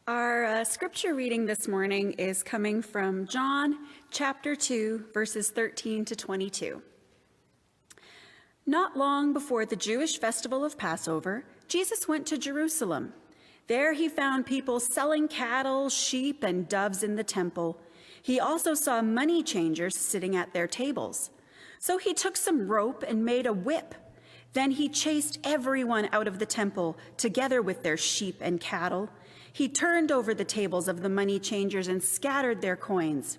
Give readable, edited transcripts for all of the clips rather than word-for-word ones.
Our scripture reading this morning is coming from John chapter 2, verses 13 to 22. Not long before the Jewish festival of Passover, Jesus went to Jerusalem. There he found people selling cattle, sheep, and doves in the temple. He also saw money changers sitting at their tables. So he took some rope and made a whip. Then he chased everyone out of the temple, together with their sheep and cattle. He turned over the tables of the money changers and scattered their coins.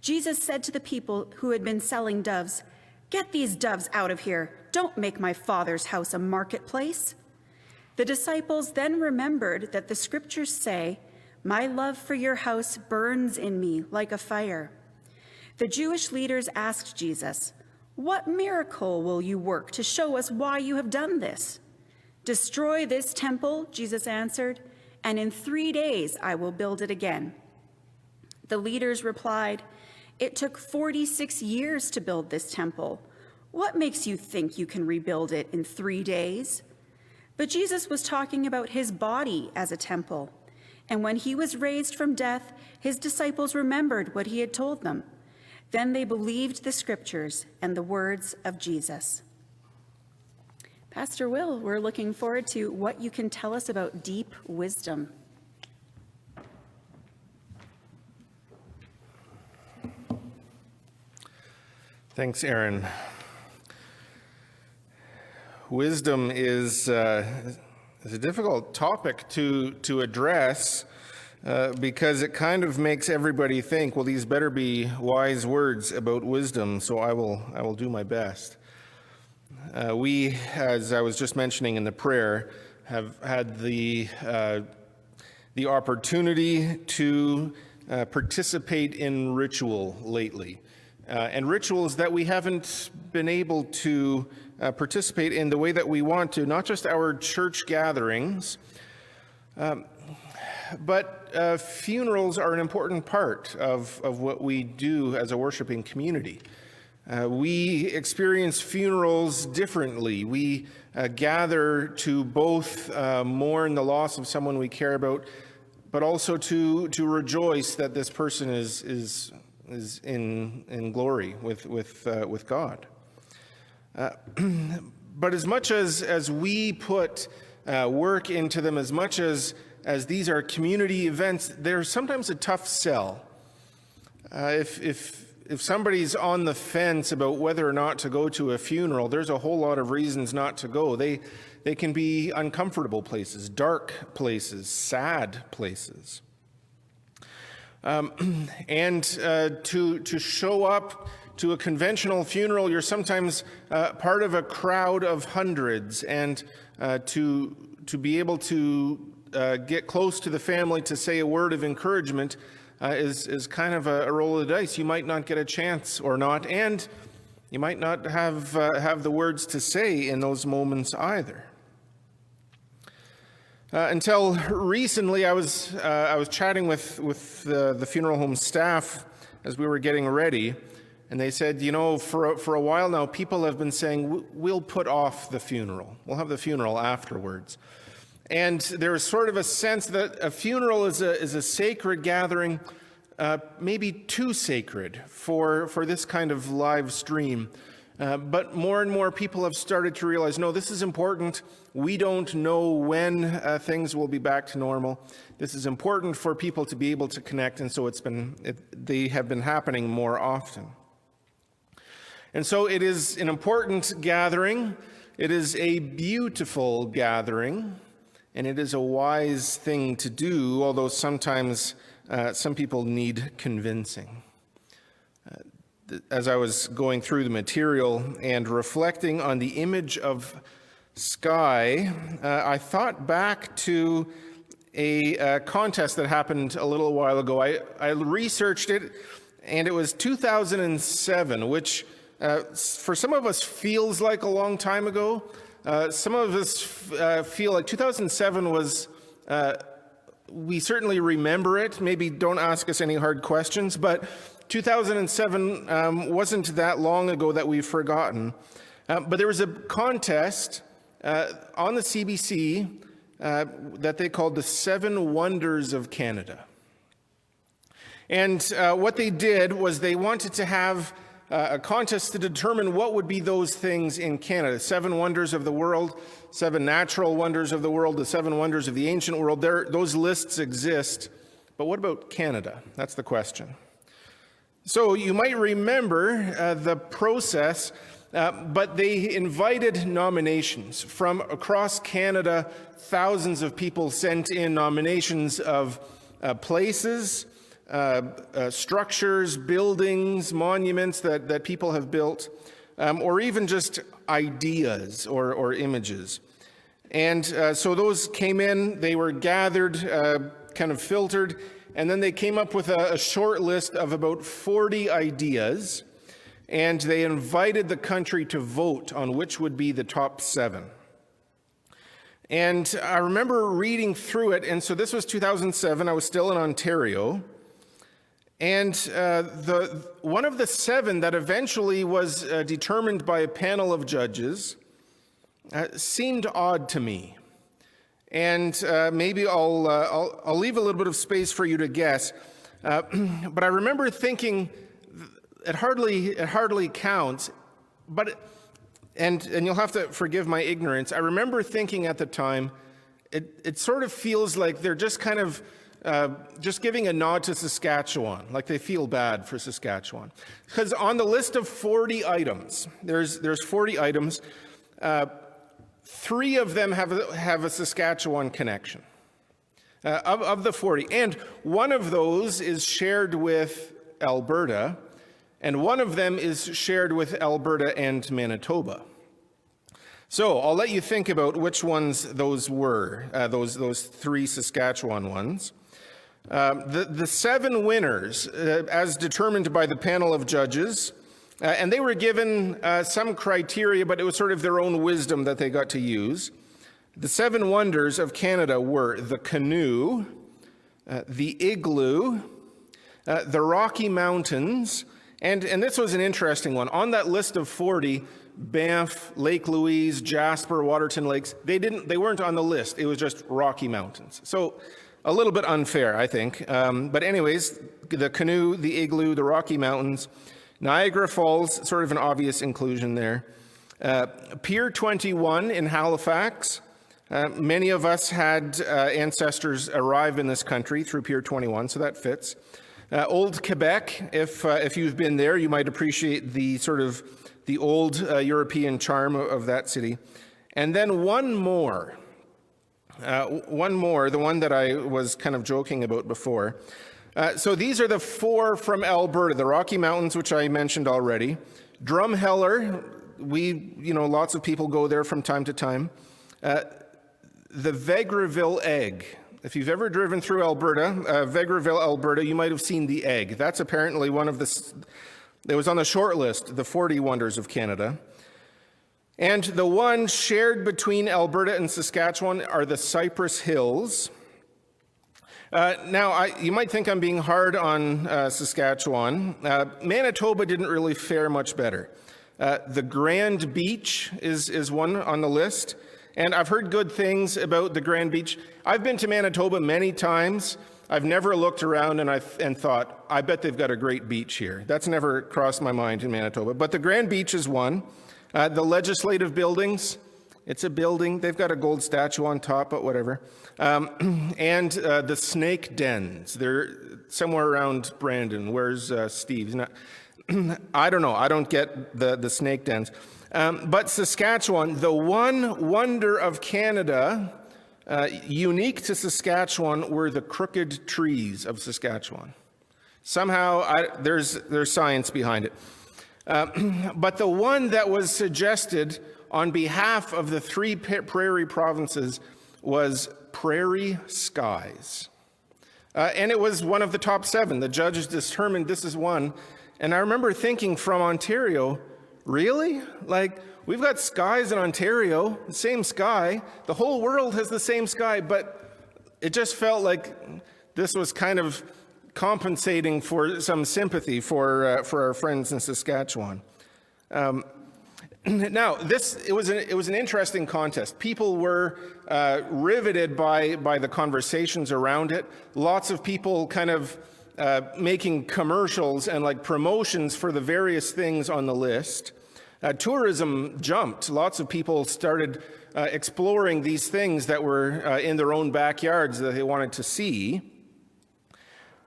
Jesus said to the people who had been selling doves, "Get these doves out of here. Don't make my Father's house a marketplace." The disciples then remembered that the scriptures say, "My love for your house burns in me like a fire." The Jewish leaders asked Jesus, "What miracle will you work to show us why you have done this?" "Destroy this temple," Jesus answered, "and in 3 days I will build it again." The leaders replied, "It took 46 years to build this temple. What makes you think you can rebuild it in 3 days?" But Jesus was talking about his body as a temple. And when he was raised from death, his disciples remembered what he had told them. Then they believed the scriptures and the words of Jesus. Pastor Will, we're looking forward to what you can tell us about deep wisdom. Thanks, Aaron. Wisdom is a difficult topic to address because it kind of makes everybody think, well, these better be wise words about wisdom, so I will do my best. We, as I was just mentioning in the prayer, have had the opportunity to participate in ritual lately. And rituals that we haven't been able to participate in the way that we want to, not just our church gatherings, but funerals are an important part of what we do as a worshiping community. We experience funerals differently. We gather to both mourn the loss of someone we care about, but also to rejoice that this person is in glory with God. But as much as we put work into them, as much as these are community events, they're sometimes a tough sell. If somebody's on the fence about whether or not to go to a funeral, there's a whole lot of reasons not to go. They can be uncomfortable places, dark places, sad places. And to show up to a conventional funeral, you're sometimes part of a crowd of hundreds, and to be able to get close to the family to say a word of encouragement is kind of a roll of the dice. You might not get a chance or not, and you might not have the words to say in those moments either. Until recently, I was chatting with the funeral home staff as we were getting ready, and they said, for a while now, people have been saying, we'll put off the funeral. We'll have the funeral afterwards. And there is sort of a sense that a funeral is a sacred gathering, maybe too sacred for this kind of live stream. But more and more people have started to realize, no, this is important. We don't know when things will be back to normal. This is important for people to be able to connect, and so they have been happening more often. And so it is an important gathering. It is a beautiful gathering. And it is a wise thing to do, although sometimes some people need convincing. As I was going through the material and reflecting on the image of sky, I thought back to a contest that happened a little while ago. I researched it, and it was 2007, which for some of us feels like a long time ago. Some of us feel like 2007 was, we certainly remember it. Maybe don't ask us any hard questions, but 2007 wasn't that long ago that we've forgotten. But there was a contest on the CBC that they called the 7 Wonders of Canada. And what they did was they wanted to have a contest to determine what would be those things in Canada. 7 wonders of the world, 7 natural wonders of the world, the 7 wonders of the ancient world. Those lists exist. But what about Canada? That's the question. So you might remember the process, but they invited nominations from across Canada. Thousands of people sent in nominations of places, structures, buildings, monuments that people have built, or even just ideas or images. And so those came in, they were gathered, kind of filtered, and then they came up with a short list of about 40 ideas, and they invited the country to vote on which would be the top 7. And I remember reading through it, and so this was 2007, I was still in Ontario, and one of the 7 that eventually was determined by a panel of judges seemed odd to me. And maybe I'll leave a little bit of space for you to guess. But I remember thinking it hardly counts. But and you'll have to forgive my ignorance. I remember thinking at the time, it sort of feels like they're just kind of just giving a nod to Saskatchewan, like they feel bad for Saskatchewan. Because on the list of 40 items, there's 40 items. 3 of them have a Saskatchewan connection, of the 40. And one of those is shared with Alberta, and one of them is shared with Alberta and Manitoba. So I'll let you think about which ones those were, those 3 Saskatchewan ones. The 7 winners, as determined by the panel of judges, and they were given some criteria, but it was sort of their own wisdom that they got to use. The 7 wonders of Canada were the canoe, the igloo, the Rocky Mountains, and this was an interesting one. On that list of 40, Banff, Lake Louise, Jasper, Waterton Lakes, they weren't on the list. It was just Rocky Mountains. So a little bit unfair, I think. But anyways, the canoe, the igloo, the Rocky Mountains, Niagara Falls, sort of an obvious inclusion there. Pier 21 in Halifax. Many of us had ancestors arrive in this country through Pier 21, so that fits. Old Quebec, if you've been there, you might appreciate the sort of the old European charm of that city. And then one more, the one that I was kind of joking about before. So these are the 4 from Alberta, the Rocky Mountains, which I mentioned already. Drumheller, lots of people go there from time to time. The Vegreville egg. If you've ever driven through Alberta, Vegreville, Alberta, you might have seen the egg. That's apparently one of it was on the short list, the 40 Wonders of Canada. And the one shared between Alberta and Saskatchewan are the Cypress Hills. Now, you might think I'm being hard on Saskatchewan. Manitoba didn't really fare much better. The Grand Beach is one on the list, and I've heard good things about the Grand Beach. I've been to Manitoba many times. I've never looked around and thought, I bet they've got a great beach here. That's never crossed my mind in Manitoba. But the Grand Beach is one. The legislative buildings, it's a building. They've got a gold statue on top, but whatever. And the snake dens. They're somewhere around Brandon. Where's Steve? I don't know. I don't get the snake dens. But Saskatchewan, the one wonder of Canada, unique to Saskatchewan, were the crooked trees of Saskatchewan. Somehow there's science behind it. But the one that was suggested on behalf of the 3 prairie provinces was Prairie Skies. And it was one of the top 7. The judges determined this is one. And I remember thinking from Ontario, really? Like, we've got skies in Ontario, the same sky. The whole world has the same sky, but it just felt like this was kind of compensating for some sympathy for our friends in Saskatchewan. Now, it was an interesting contest. People were riveted by the conversations around it. Lots of people kind of making commercials and like promotions for the various things on the list. Tourism jumped. Lots of people started exploring these things that were in their own backyards that they wanted to see.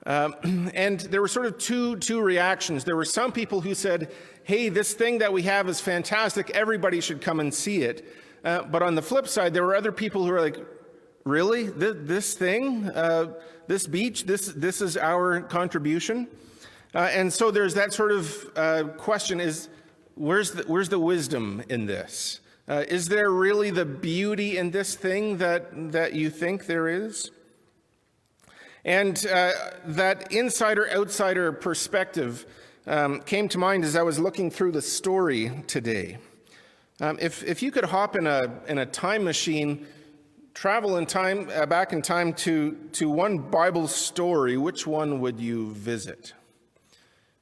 And there were sort of two reactions. There were some people who said, hey, this thing that we have is fantastic. Everybody should come and see it. But on the flip side, there were other people who were like, really? This thing? This beach? This is our contribution? And so there's that sort of question is, where's the wisdom in this? Is there really the beauty in this thing that you think there is? And that insider-outsider perspective came to mind as I was looking through the story today. If you could hop in a time machine, travel in time back in time to one Bible story, which one would you visit?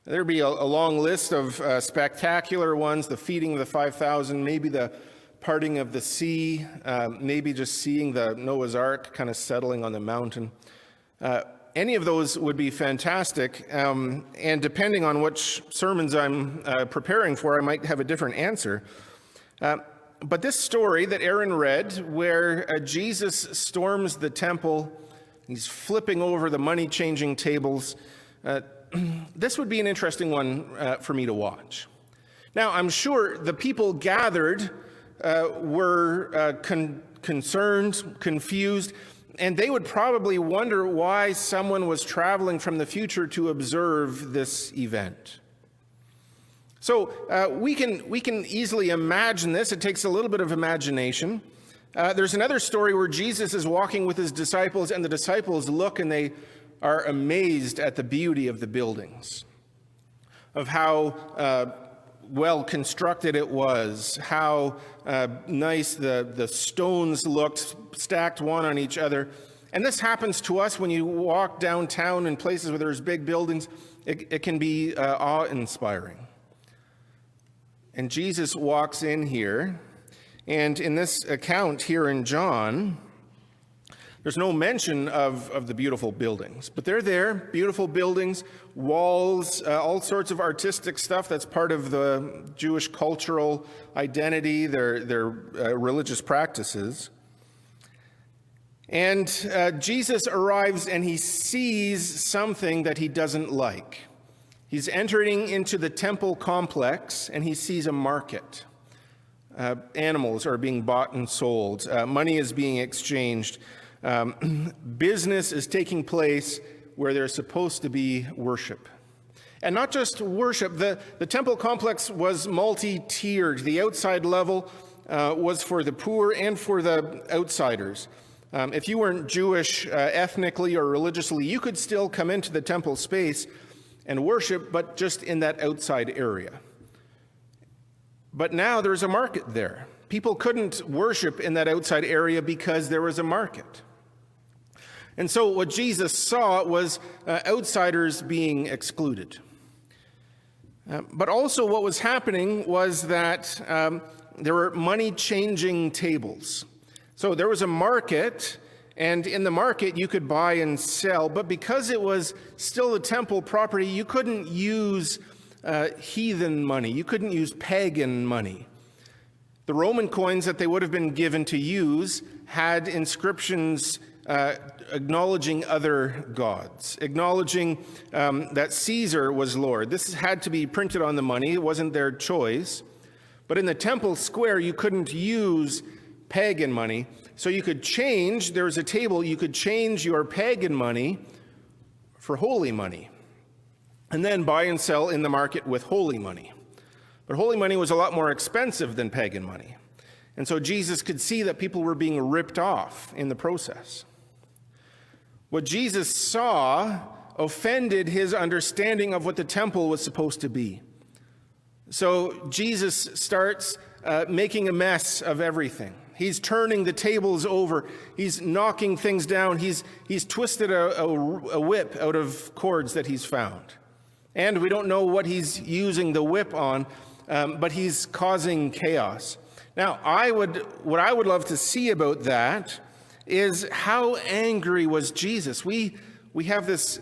There'd be a long list of spectacular ones: the feeding of the 5,000, maybe the parting of the sea, maybe just seeing the Noah's Ark kind of settling on the mountain. Any of those would be fantastic, and depending on which sermons I'm preparing for, I might have a different answer. But this story that Aaron read, where Jesus storms the temple, he's flipping over the money-changing tables, this would be an interesting one for me to watch. Now, I'm sure the people gathered were concerned, confused, and they would probably wonder why someone was traveling from the future to observe this event. So we can easily imagine this. It takes a little bit of imagination. There's another story where Jesus is walking with his disciples, and the disciples look and they are amazed at the beauty of the buildings, of how well constructed it was, how nice the stones looked, stacked one on each other. And this happens to us when you walk downtown in places where there's big buildings. It can be awe-inspiring. And Jesus walks in here, and in this account here in John, there's no mention of the beautiful buildings, but they're there, beautiful buildings, walls, all sorts of artistic stuff that's part of the Jewish cultural identity, their religious practices. And Jesus arrives and he sees something that he doesn't like. He's entering into the temple complex and he sees a market. Animals are being bought and sold. Money is being exchanged. Business is taking place where there's supposed to be worship. And not just worship, the temple complex was multi-tiered. The outside level was for the poor and for the outsiders. If you weren't Jewish ethnically or religiously, you could still come into the temple space and worship, but just in that outside area. But now there's a market there. People couldn't worship in that outside area because there was a market. And so what Jesus saw was outsiders being excluded. But also what was happening was that there were money-changing tables. So there was a market, and in the market you could buy and sell, but because it was still a temple property, you couldn't use heathen money. You couldn't use pagan money. The Roman coins that they would have been given to use had inscriptions acknowledging other gods, acknowledging that Caesar was Lord. This had to be printed on the money. It wasn't their choice. But in the temple square, you couldn't use pagan money. So you could change, there was a table, you could change your pagan money for holy money, and then buy and sell in the market with holy money. But holy money was a lot more expensive than pagan money. And so Jesus could see that people were being ripped off in the process. What Jesus saw offended his understanding of what the temple was supposed to be. So Jesus starts making a mess of everything. He's turning the tables over. He's knocking things down. He's twisted a whip out of cords that he's found. And we don't know what he's using the whip on, but he's causing chaos. Now, what I would love to see about that is how angry was Jesus. We have this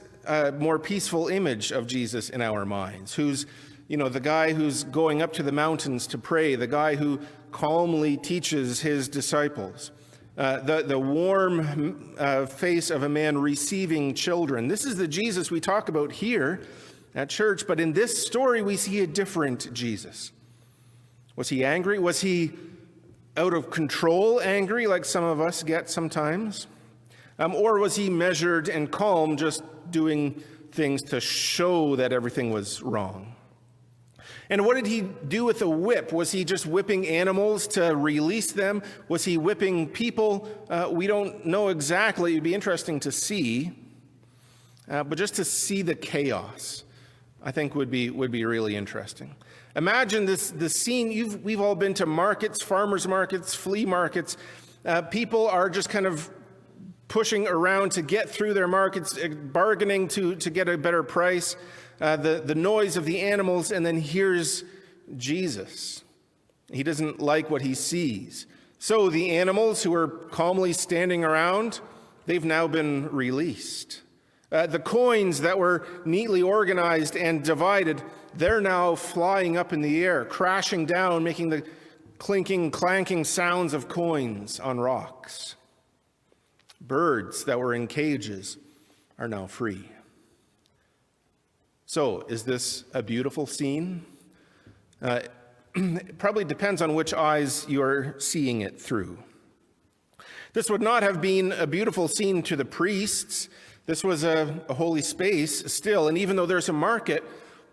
more peaceful image of Jesus in our minds, who's, the guy who's going up to the mountains to pray, the guy who calmly teaches his disciples, the warm face of a man receiving children. This is the Jesus we talk about here at church, but in this story we see a different Jesus. Was he angry? Was he out of control angry like some of us get sometimes? Or was he measured and calm, just doing things to show that everything was wrong? And what did he do with a whip? Was he just whipping animals to release them? Was he whipping people? We don't know exactly. It'd be interesting to see. But just to see the chaos, I think would be really interesting. Imagine the scene. We've all been to markets, farmers markets, flea markets. People are just kind of pushing around to get through their markets, bargaining to get a better price. The noise of the animals, and then here's Jesus. He doesn't like what he sees. So the animals who are calmly standing around, they've now been released. The coins that were neatly organized and divided, they're now flying up in the air, crashing down, making the clinking, clanking sounds of coins on rocks. Birds that were in cages are now free. So, is this a beautiful scene? It probably depends on which eyes you're seeing it through. This would not have been a beautiful scene to the priests. This was a holy space still, and even though there's a market,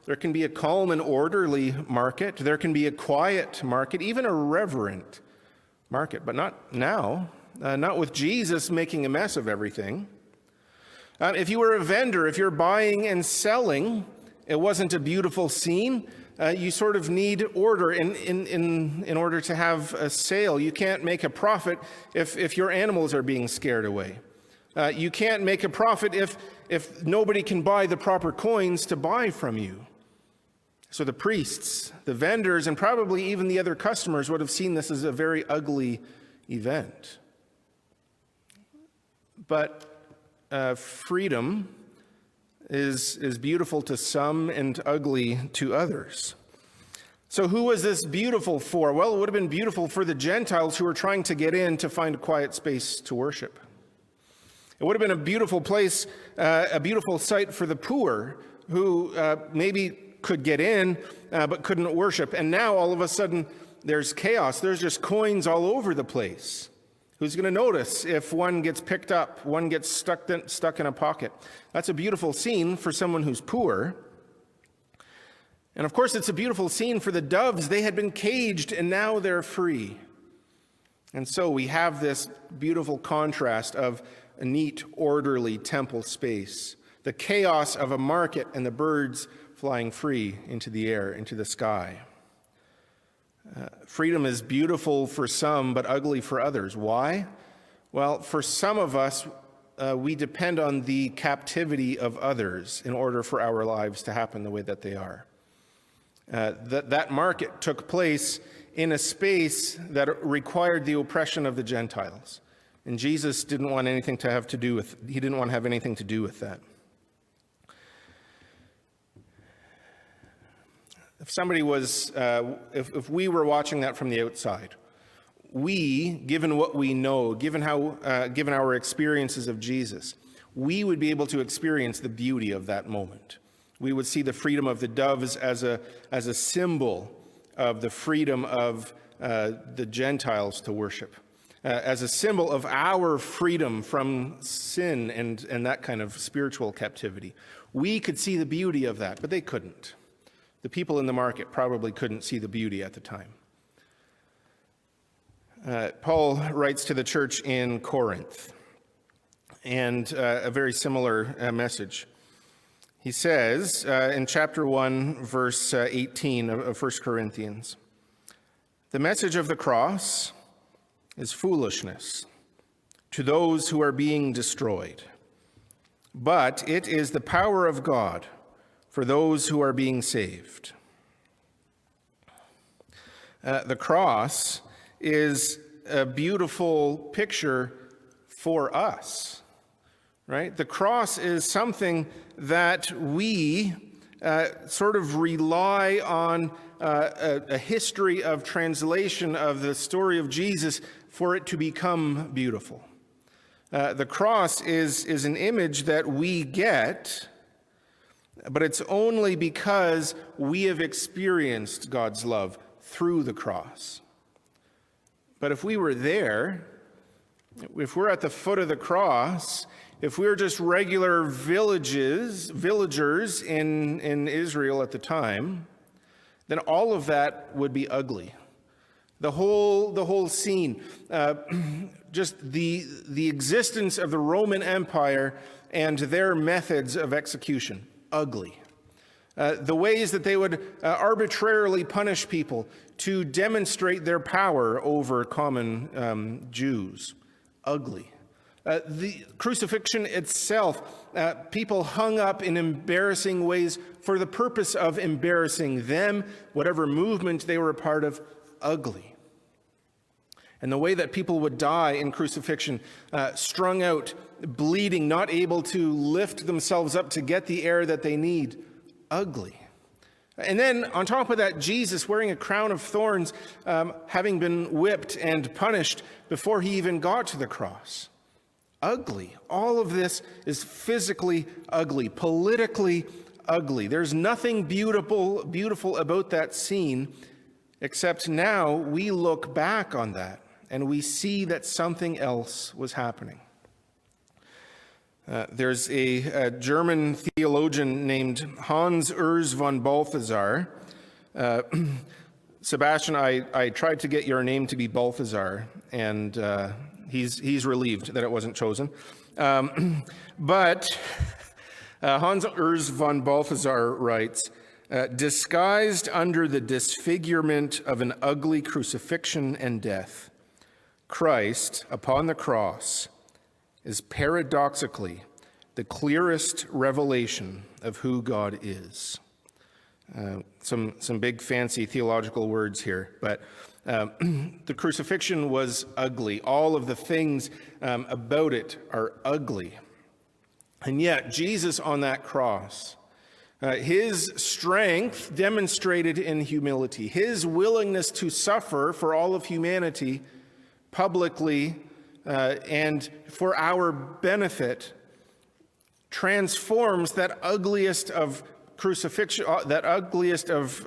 there can be a calm and orderly market. There can be a quiet market, even a reverent market, but not now, not with Jesus making a mess of everything. If you were a vendor, if you're buying and selling, it wasn't a beautiful scene. You sort of need order in order to have a sale. You can't make a profit if your animals are being scared away. You can't make a profit if nobody can buy the proper coins to buy from you. So the priests, the vendors, and probably even the other customers would have seen this as a very ugly event. But freedom is beautiful to some and ugly to others. So who was this beautiful for? Well, it would have been beautiful for the Gentiles who were trying to get in to find a quiet space to worship. It would have been a beautiful place, a beautiful sight for the poor who maybe could get in but couldn't worship. And now all of a sudden there's chaos. There's just coins all over the place. Who's going to notice if one gets picked up, one gets stuck in a pocket? That's a beautiful scene for someone who's poor. And of course, it's a beautiful scene for the doves. They had been caged and now they're free. And so we have this beautiful contrast of a neat, orderly temple space, the chaos of a market and the birds flying free into the air, into the sky. Freedom is beautiful for some, but ugly for others. Why? Well, for some of us, we depend on the captivity of others in order for our lives to happen the way that they are. That market took place in a space that required the oppression of the Gentiles. And Jesus didn't want anything to have anything to do with that. If somebody was, if we were watching that from the outside, we, given what we know, given our experiences of Jesus, we would be able to experience the beauty of that moment. We would see the freedom of the doves as a symbol of the freedom of the Gentiles to worship, as a symbol of our freedom from sin and that kind of spiritual captivity. We could see the beauty of that, but they couldn't. The people in the market probably couldn't see the beauty at the time. Paul writes to the church in Corinth, and a very similar message. He says in chapter 1, verse 18 of 1 Corinthians, "The message of the cross is foolishness to those who are being destroyed, but it is the power of God for those who are being saved." The cross is a beautiful picture for us, right? The cross is something that we sort of rely on a history of translation of the story of Jesus for it to become beautiful. The cross is an image that we get, but it's only because we have experienced God's love through the cross. But if we were there, if we're at the foot of the cross, if we were just regular villagers in Israel at the time, then all of that would be ugly. The whole scene, just the existence of the Roman Empire and their methods of execution, ugly. The ways that they would arbitrarily punish people to demonstrate their power over common Jews, ugly. The crucifixion itself, people hung up in embarrassing ways for the purpose of embarrassing them, whatever movement they were a part of, ugly. And the way that people would die in crucifixion, strung out, bleeding, not able to lift themselves up to get the air that they need, ugly. And then on top of that, Jesus wearing a crown of thorns, having been whipped and punished before he even got to the cross. Ugly. All of this is physically ugly, politically ugly. There's nothing beautiful about that scene, except now we look back on that and we see that something else was happening. There's a German theologian named Urs von Balthazar. Sebastian, I tried to get your name to be Balthazar, and he's relieved that it wasn't chosen. But Urs von Balthazar writes, disguised under the disfigurement of an ugly crucifixion and death, Christ upon the cross is paradoxically the clearest revelation of who God is. Some big fancy theological words here, but the crucifixion was ugly. All of the things about it are ugly. And yet, Jesus on that cross, his strength demonstrated in humility, his willingness to suffer for all of humanity publicly and for our benefit, transforms that ugliest of crucifixion, that ugliest of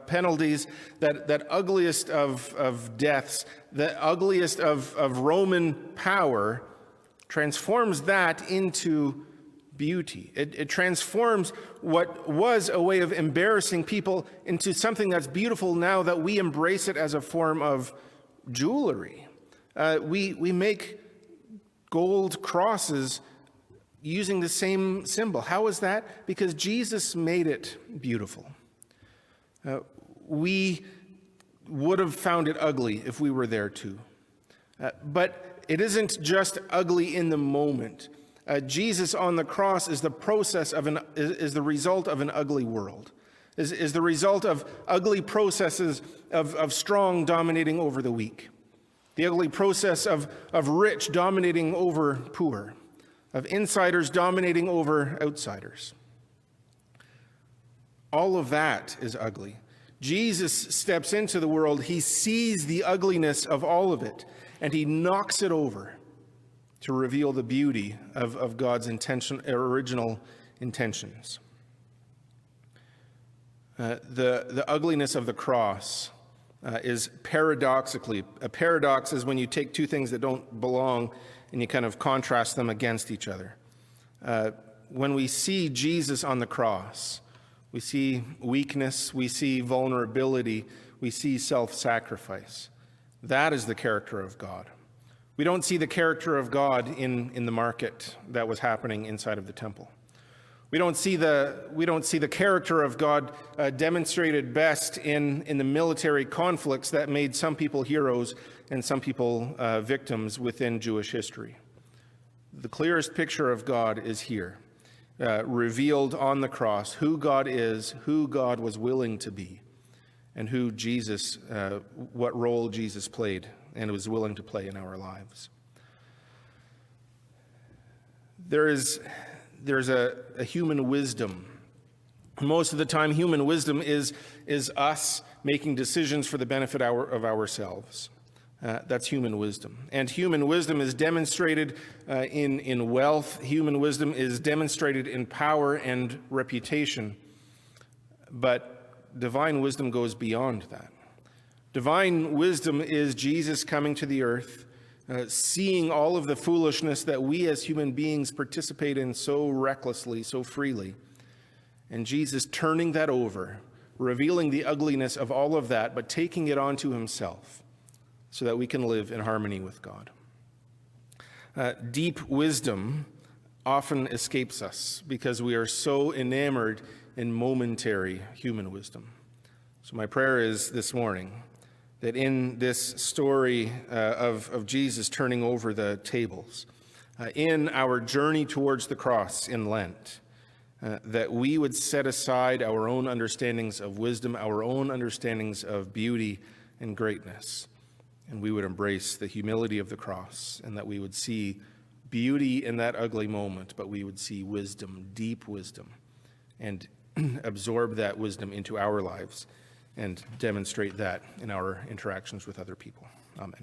penalties, that ugliest of deaths, the ugliest of Roman power, transforms that into beauty. It transforms what was a way of embarrassing people into something that's beautiful now that we embrace it as a form of jewelry. We make gold crosses using the same symbol. How is that? Because Jesus made it beautiful. We would have found it ugly if we were there too. But it isn't just ugly in the moment. Jesus on the cross is the process of is the result of an ugly world. Is the result of ugly processes of strong dominating over the weak. The ugly process of rich dominating over poor, of insiders dominating over outsiders. All of that is ugly. Jesus steps into the world, he sees the ugliness of all of it, and he knocks it over to reveal the beauty of God's original intentions. The ugliness of the cross is paradoxically, a paradox is when you take two things that don't belong and you kind of contrast them against each other. When we see Jesus on the cross, we see weakness, we see vulnerability, we see self-sacrifice. That is the character of God. We don't see the character of God in the market that was happening inside of the temple. We don't see the character of God demonstrated best in the military conflicts that made some people heroes and some people victims within Jewish history. The clearest picture of God is here, revealed on the cross, who God is, who God was willing to be. and who Jesus, what role Jesus played and was willing to play in our lives. There's a human wisdom. Most of the time, human wisdom is us making decisions for the benefit of ourselves. That's human wisdom. And human wisdom is demonstrated in wealth. Human wisdom is demonstrated in power and reputation. But divine wisdom goes beyond that. Divine wisdom is Jesus coming to the earth, seeing all of the foolishness that we as human beings participate in so recklessly, so freely, and Jesus turning that over, revealing the ugliness of all of that, but taking it onto himself so that we can live in harmony with God. Deep wisdom often escapes us because we are so enamored in momentary human wisdom. So my prayer is this morning that in this story of Jesus turning over the tables, in our journey towards the cross in Lent, that we would set aside our own understandings of wisdom, our own understandings of beauty and greatness, and we would embrace the humility of the cross, and that we would see beauty in that ugly moment, but we would see wisdom, deep wisdom, and absorb that wisdom into our lives and demonstrate that in our interactions with other people. Amen.